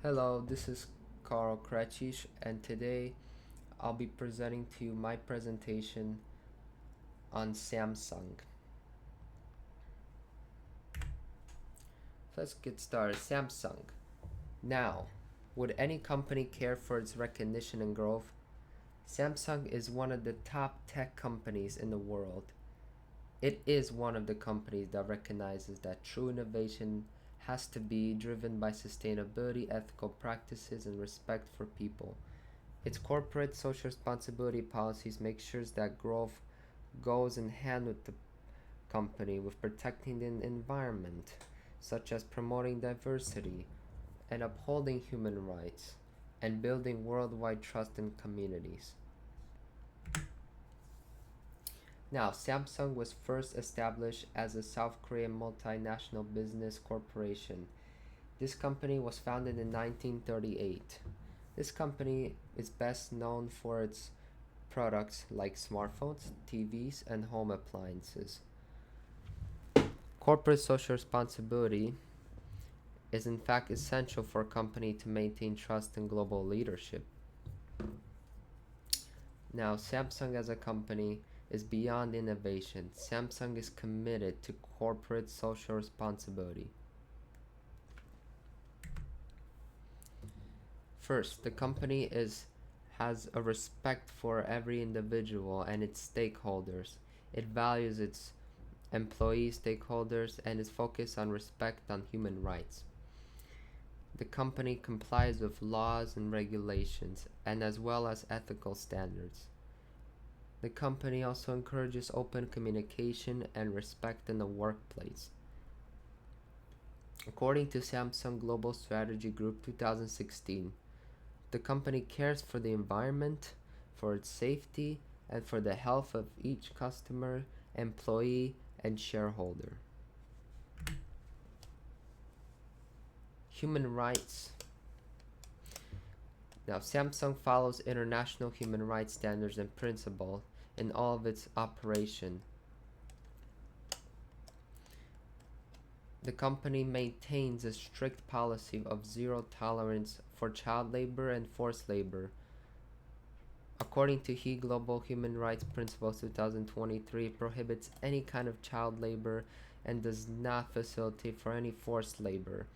Hello, this is Carl Kracisz, and today I'll be presenting to you my presentation on Samsung. So let's get started. Samsung. Now, would any company care for its recognition and growth? Samsung is one of the top tech companies in the world. It is one of the companies that recognizes that true innovation has to be driven by sustainability, ethical practices, and respect for people. Its corporate social responsibility policies make sure that growth goes in hand with the company with protecting the environment, such as promoting diversity and upholding human rights and building worldwide trust in communities. Now, Samsung was first established as a South Korean multinational business corporation. This company was founded in 1938. This company is best known for its products like smartphones, TVs, and home appliances. Corporate social responsibility is in fact essential for a company to maintain trust in global leadership. Now, Samsung as a company is beyond innovation. Samsung is committed to corporate social responsibility. First, the company has a respect for every individual and its stakeholders. It values its employee stakeholders and is focused on respect on human rights. The company complies with laws and regulations and as well as ethical standards. The company also encourages open communication and respect in the workplace. According to Samsung Global Strategy Group 2016, the company cares for the environment, for its safety, and for the health of each customer, employee, and shareholder. Human rights. Now, Samsung follows international human rights standards and principles in all of its operation. The company maintains a strict policy of zero tolerance for child labor and forced labor. According to HE Global Human Rights Principles 2023, it prohibits any kind of child labor and does not facilitate for any forced labor.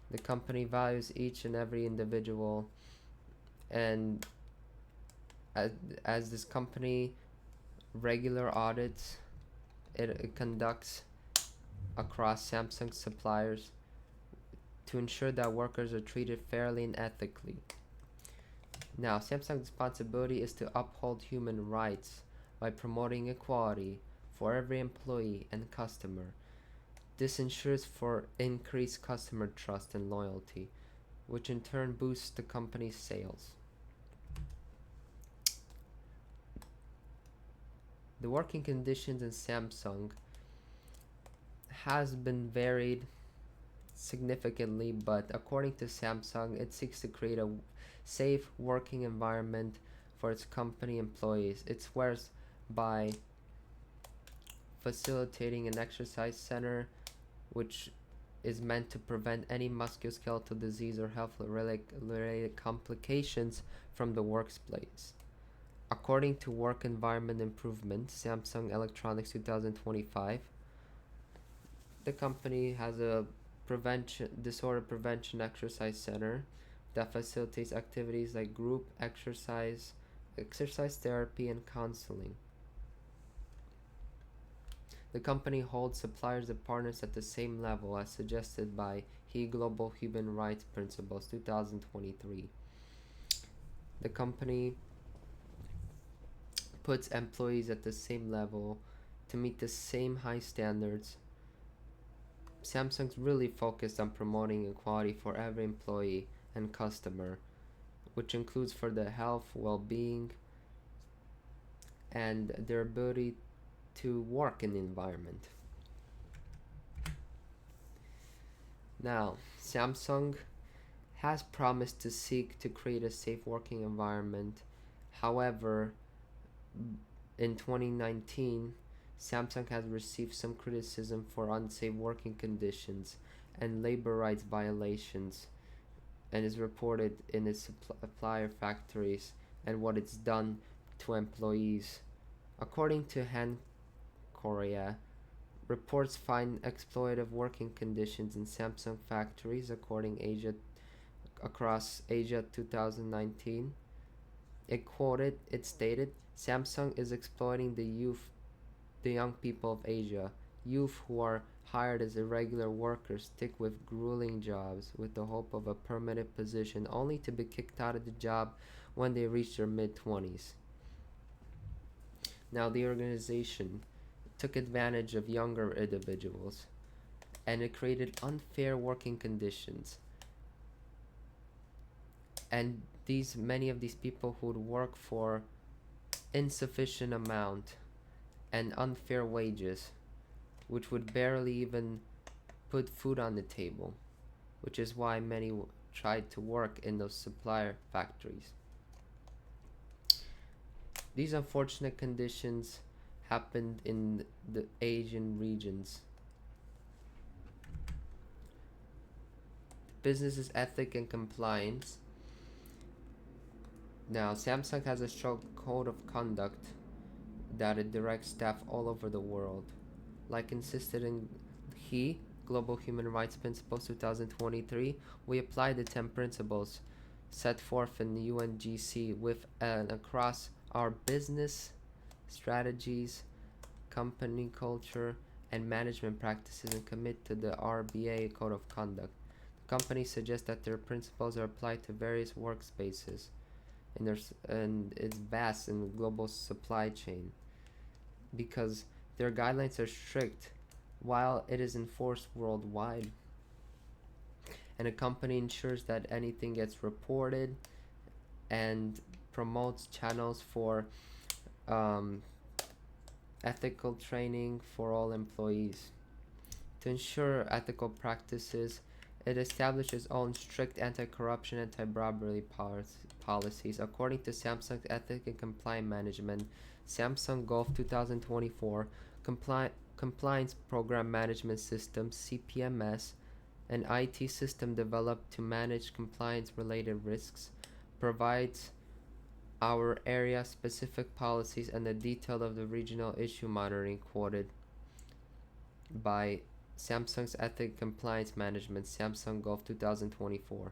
The company values each and every individual, and as this company regular audits it conducts across Samsung suppliers to ensure that workers are treated fairly and ethically. Now, Samsung's responsibility is to uphold human rights by promoting equality for every employee and customer. This ensures for increased customer trust and loyalty, which in turn boosts the company's sales. The working conditions in Samsung has been varied significantly, but according to Samsung, it seeks to create a safe working environment for its company employees. It swears by facilitating an exercise center which is meant to prevent any musculoskeletal disease or health related complications from the workplace. According to Work Environment Improvement, Samsung Electronics 2025, the company has a disorder prevention exercise center that facilitates activities like group exercise, exercise therapy, and counseling. The company holds suppliers and partners at the same level as suggested by HE Global Human Rights Principles 2023. The company puts employees at the same level to meet the same high standards. Samsung's really focused on promoting equality for every employee and customer, which includes for the health, well-being, and their ability to work in the environment. Now, Samsung has promised to seek to create a safe working environment. However, in 2019, Samsung has received some criticism for unsafe working conditions and labor rights violations and is reported in its supplier factories and what it's done to employees. According to Han Korea, reports find exploitative working conditions in Samsung factories across Asia 2019. It stated, Samsung is exploiting the young people of Asia, youth who are hired as irregular workers stick with grueling jobs with the hope of a permanent position only to be kicked out of the job when they reach their mid 20s. Now, the organization took advantage of younger individuals and it created unfair working conditions. And many of these people who would work for insufficient amount and unfair wages, which would barely even put food on the table, which is why many tried to work in those supplier factories. These unfortunate conditions happened in the Asian regions. Business ethic and compliance. Now, Samsung has a strong code of conduct that it directs staff all over the world. Like insisted in Global Human Rights Principles 2023, we apply the 10 principles set forth in the UNGC with and across our business strategies, company culture, and management practices and commit to the RBA Code of Conduct. The company suggests that their principles are applied to various workspaces and it's vast in the global supply chain because their guidelines are strict while it is enforced worldwide. And a company ensures that anything gets reported and promotes channels for ethical training for all employees. To ensure ethical practices, it established its own strict anti-corruption, anti-bribery policies. According to Samsung's Ethic and Compliance Management, Samsung Gulf 2024 Compliance Program Management System (CPMS), an IT system developed to manage compliance-related risks, provides our area-specific policies and the detail of the regional issue monitoring quoted by Samsung's Ethic Compliance Management Samsung Gulf 2024.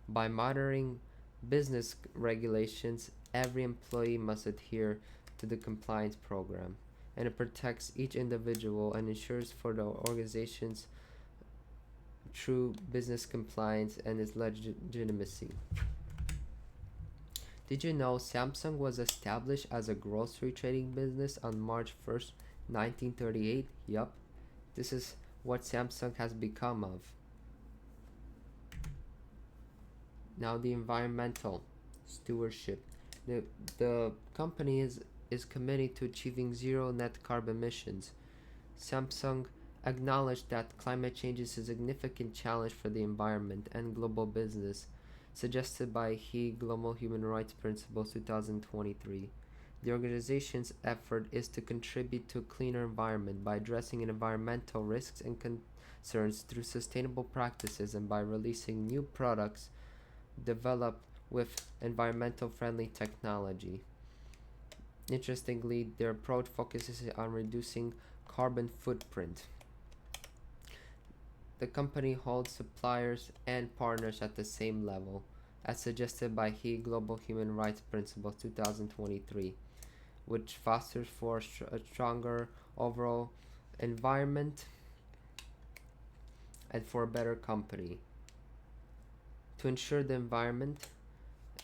By monitoring business regulations, every employee must adhere to the compliance program, and it protects each individual and ensures for the organization's true business compliance and its legitimacy. Did you know Samsung was established as a grocery trading business on March 1st, 1938? Yup. This is what Samsung has become of. Now, the environmental stewardship. The company is committed to achieving zero net carbon emissions. Samsung acknowledged that climate change is a significant challenge for the environment and global business, suggested by Global Human Rights Principles 2023. The organization's effort is to contribute to a cleaner environment by addressing environmental risks and concerns through sustainable practices and by releasing new products developed with environmental friendly technology. Interestingly, their approach focuses on reducing carbon footprint. The company holds suppliers and partners at the same level, as suggested by Global Human Rights Principles 2023, which fosters for a stronger overall environment and for a better company. To ensure the environment,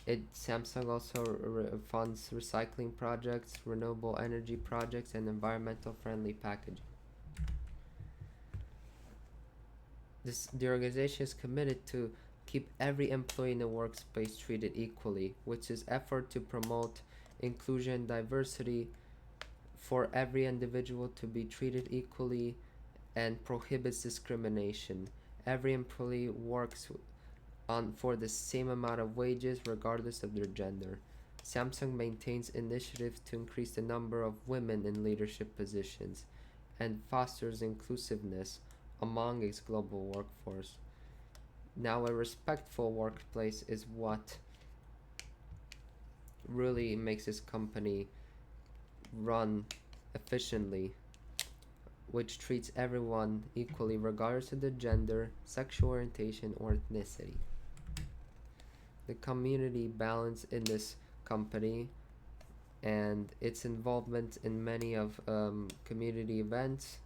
Samsung also funds recycling projects, renewable energy projects, and environmental friendly packaging. The organization is committed to keep every employee in the workspace treated equally, which is effort to promote inclusion and diversity for every individual to be treated equally and prohibits discrimination. Every employee works for the same amount of wages regardless of their gender. Samsung maintains initiatives to increase the number of women in leadership positions and fosters inclusiveness among its global workforce. Now, a respectful workplace is what really makes this company run efficiently, which treats everyone equally regardless of their gender, sexual orientation, or ethnicity. The community balance in this company and its involvement in many of community events,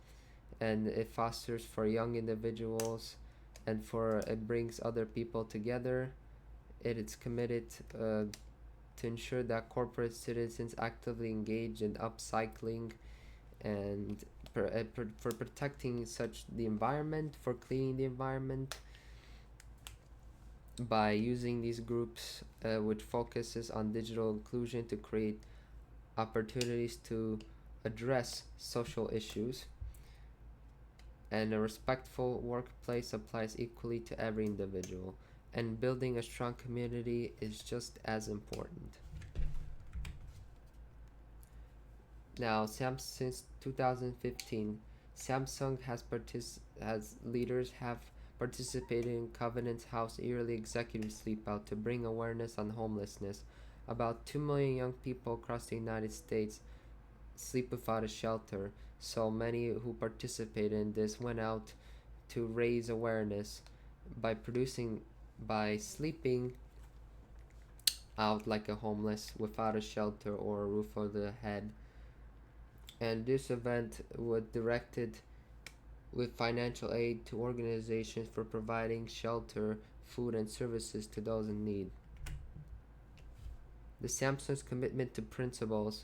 and it fosters for young individuals, and for it brings other people together. It is committed to ensure that corporate citizens actively engage in upcycling and for protecting such the environment, for cleaning the environment by using these groups, which focuses on digital inclusion to create opportunities to address social issues. And a respectful workplace applies equally to every individual, and building a strong community is just as important. Now, since 2015, Samsung has leaders have participated in Covenant House yearly executive sleep out to bring awareness on homelessness. About 2 million young people across the United States sleep without a shelter. So many who participated in this went out to raise awareness by producing by sleeping out like a homeless without a shelter or a roof over the head. And this event was directed with financial aid to organizations for providing shelter, food, and services to those in need. The Samsung's commitment to principles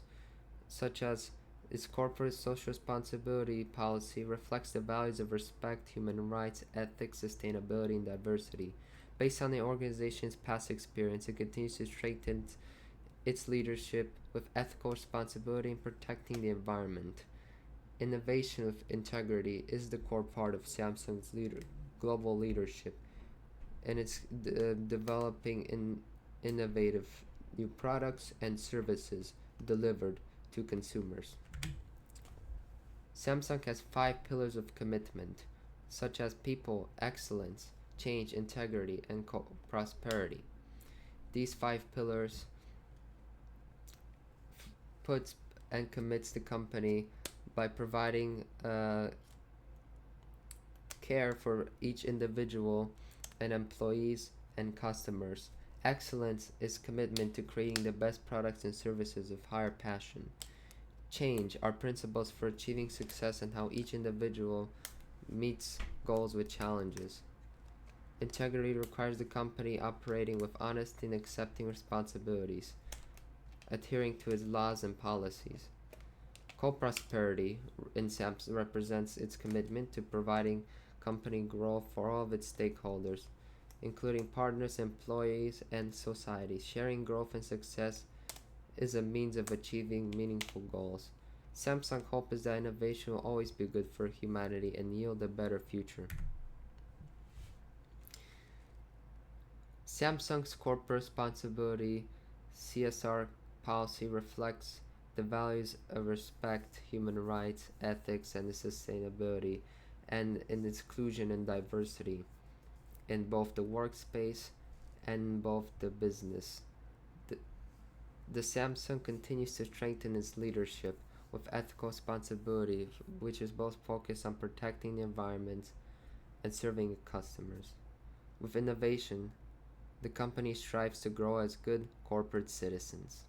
such as its corporate social responsibility policy reflects the values of respect, human rights, ethics, sustainability, and diversity. Based on the organization's past experience, it continues to strengthen its leadership with ethical responsibility in protecting the environment. Innovation with integrity is the core part of Samsung's global leadership, and it's developing innovative new products and services delivered to consumers. Samsung has 5 pillars of commitment, such as people, excellence, change, integrity, and prosperity. These 5 pillars puts and commits the company by providing care for each individual and employees and customers. Excellence is commitment to creating the best products and services of higher passion. Change are principles for achieving success and how each individual meets goals with challenges. Integrity requires the company operating with honesty and accepting responsibilities, adhering to its laws and policies. Co-prosperity in SAMS represents its commitment to providing company growth for all of its stakeholders, including partners, employees, and society. Sharing growth and success is a means of achieving meaningful goals. Samsung hope is that innovation will always be good for humanity and yield a better future. Samsung's corporate responsibility (CSR) policy reflects the values of respect, human rights, ethics, and sustainability, and in inclusion and diversity in both the workspace and in both the business. The, the Samsung continues to strengthen its leadership with ethical responsibility, which is both focused on protecting the environment and serving its customers. With innovation, the company strives to grow as good corporate citizens.